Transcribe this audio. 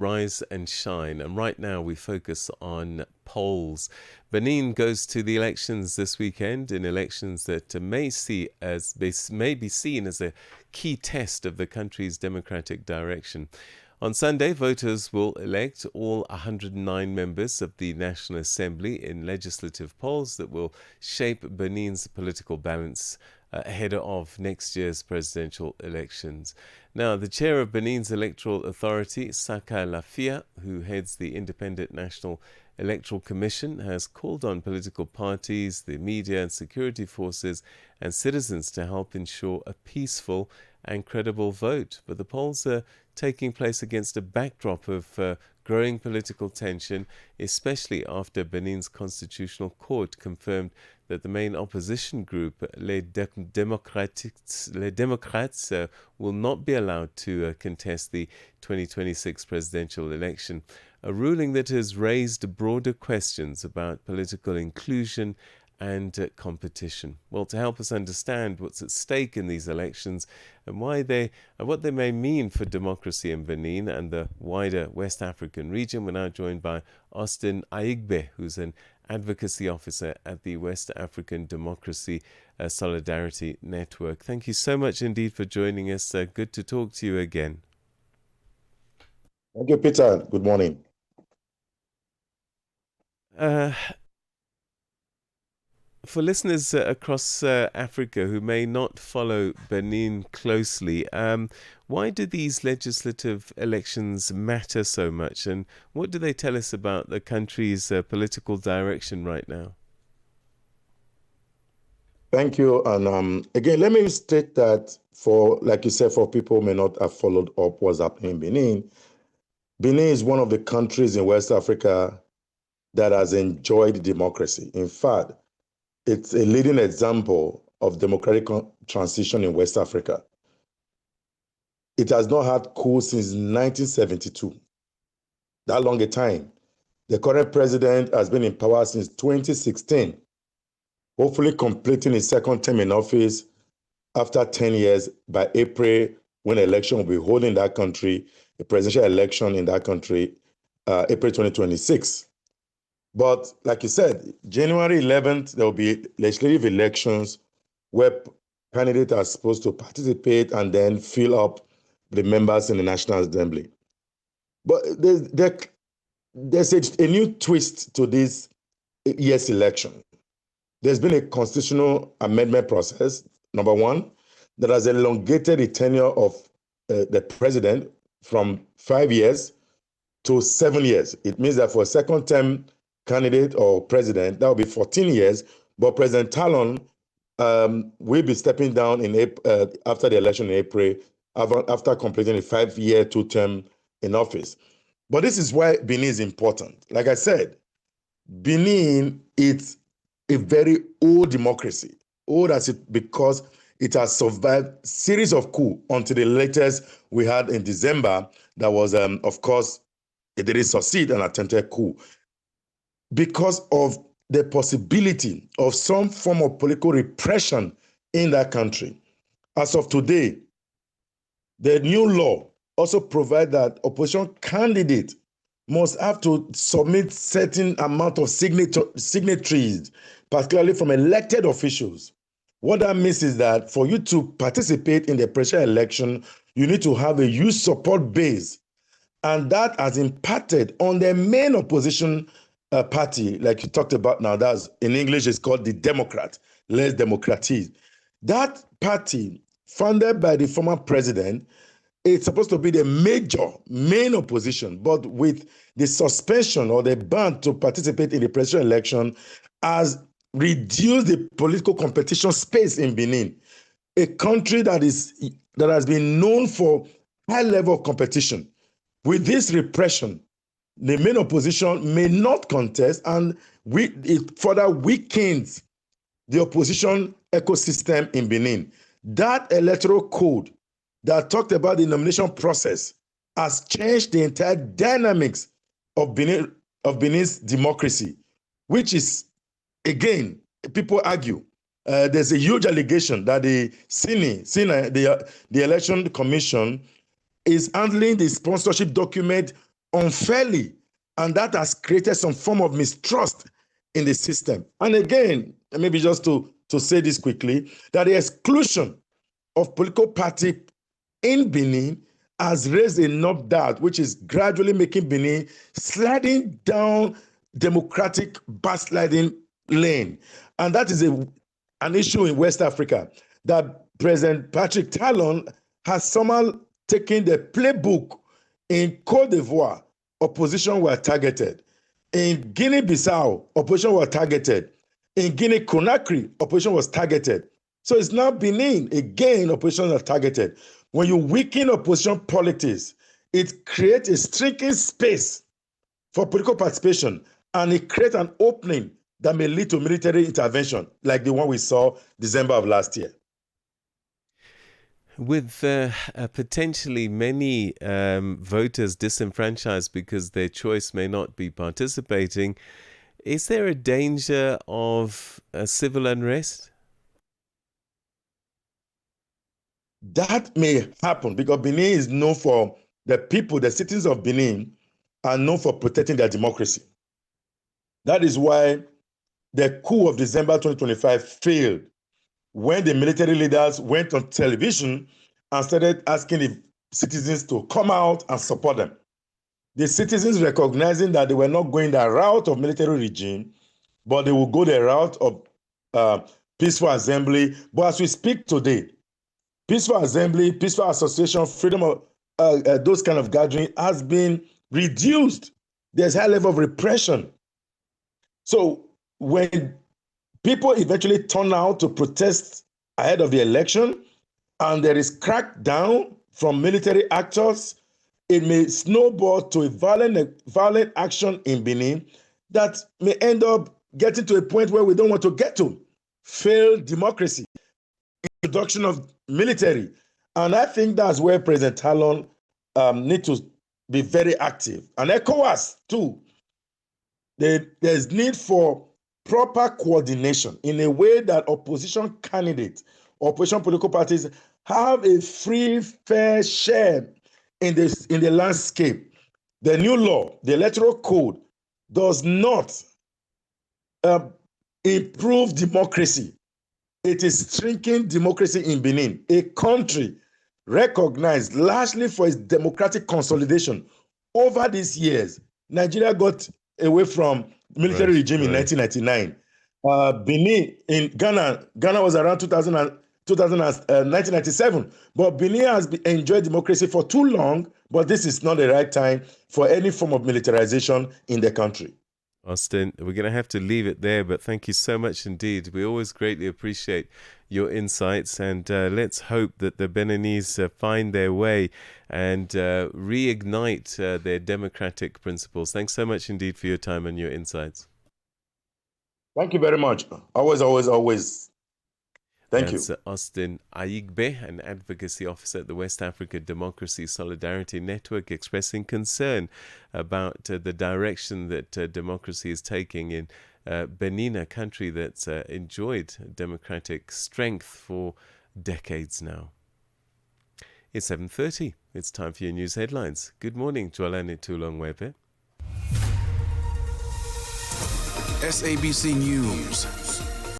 rise and shine. And right now we focus on polls. Benin goes to the elections this weekend in elections that may be seen as a key test of the country's democratic direction. On Sunday, voters will elect all 109 members of the National Assembly in legislative polls that will shape Benin's political balance ahead of next year's presidential elections. Now, the chair of Benin's Electoral Authority, Sacca Lafia, who heads the Independent National Electoral Commission, has called on political parties, the media and security forces and citizens to help ensure a peaceful and credible vote. But the polls are taking place against a backdrop of growing political tension, especially after Benin's Constitutional Court confirmed that the main opposition group, Les Démocrates, will not be allowed to contest the 2026 presidential election, a ruling that has raised broader questions about political inclusion and competition. Well, to help us understand what's at stake in these elections and what they may mean for democracy in Benin and the wider West African region, we're now joined by Austin Aigbe, who's an Advocacy Officer at the West African Democracy Solidarity Network. Thank you so much indeed for joining us. Good to talk to you again. Thank you, Peter. Good morning. For listeners across Africa who may not follow Benin closely, why do these legislative elections matter so much, and what do they tell us about the country's political direction right now? Thank you. And again, let me state that like you said, for people who may not have followed up what's happening in Benin, Benin is one of the countries in West Africa that has enjoyed democracy. In fact, it's a leading example of democratic transition in West Africa. It has not had coup since 1972. That long a time. The current president has been in power since 2016, hopefully completing his second term in office after 10 years by April, when election will be held in that country, a presidential election in that country, April 2026. But like you said, January 11th, there will be legislative elections where candidates are supposed to participate and then fill up the members in the National Assembly. But there's a new twist to this year's election. There's been a constitutional amendment process, number one, that has elongated the tenure of the president from 5 years to 7 years. It means that for a second term candidate or president, that will be 14 years, but President Talon will be stepping down after the election in April, after completing a 5-year, 2-term in office. But this is why Benin is important. Like I said, Benin is a very old democracy, because it has survived series of coups until the latest we had in December. That was, of course, it didn't succeed, an attempted coup. Because of the possibility of some form of political repression in that country. As of today, the new law also provides that opposition candidates must have to submit certain amount of signatories, particularly from elected officials. What that means is that for you to participate in the presidential election, you need to have a huge support base. And that has impacted on the main opposition party, like you talked about now. That's in English, it's called the Democrat, Les Démocrates. That party, founded by the former president, it's supposed to be the main opposition, but with the suspension or the ban to participate in the presidential election, has reduced the political competition space in Benin, a country that has been known for high level of competition. With this repression, the main opposition may not contest, and it further weakens the opposition ecosystem in Benin. That electoral code that talked about the nomination process has changed the entire dynamics of Benin's democracy, which is, again, people argue. There's a huge allegation that the CENA, the Election Commission, is handling the sponsorship document unfairly, and that has created some form of mistrust in the system. And again, maybe just to say this quickly, that the exclusion of political party in Benin has raised enough doubt, which is gradually making Benin sliding down democratic backsliding lane. And that is an issue in West Africa, that President Patrick Talon has somehow taken the playbook. In Cote d'Ivoire, opposition were targeted. In Guinea-Bissau, opposition were targeted. In Guinea-Conakry, opposition was targeted. So it's now Benin, again, opposition are targeted. When you weaken opposition politics, it creates a shrinking space for political participation, and it creates an opening that may lead to military intervention, like the one we saw December of last year. With potentially many voters disenfranchised because their choice may not be participating, is there a danger of civil unrest? That may happen because Benin is known for, the people, the citizens of Benin are known for protecting their democracy. That is why the coup of December 2025 failed, when the military leaders went on television and started asking the citizens to come out and support them. The citizens, recognizing that they were not going the route of military regime, but they will go the route of peaceful assembly. But as we speak today, peaceful assembly, peaceful association, freedom of those kind of gathering has been reduced. There's high level of repression. So when people eventually turn out to protest ahead of the election, and there is crackdown from military actors, it may snowball to a violent action in Benin that may end up getting to a point where we don't want to get to. Failed democracy, introduction of military. And I think that's where President Talon needs to be very active. And ECOWAS too. There's need for proper coordination in a way that opposition candidates, opposition political parties have a free, fair share in the landscape. The new law, the Electoral Code, does not improve democracy. It is shrinking democracy in Benin, a country recognized largely for its democratic consolidation. Over these years, Nigeria got away from military regime in 1999. Benin, in Ghana was around 1997. But Benin has enjoyed democracy for too long, but this is not the right time for any form of militarization in the country. Austin, we're going to have to leave it there, but thank you so much indeed. We always greatly appreciate your insights, and let's hope that the Beninese find their way and reignite their democratic principles. Thanks so much indeed for your time and your insights. Thank you very much. Always. Thank you. That's Austin Aigbe, an Advocacy Officer at the West Africa Democracy Solidarity Network, expressing concern about the direction that democracy is taking in Benin, a country that's enjoyed democratic strength for decades now. It's 7:30. It's time for your news headlines. Good morning, Jolani Tulongwepe. SABC News.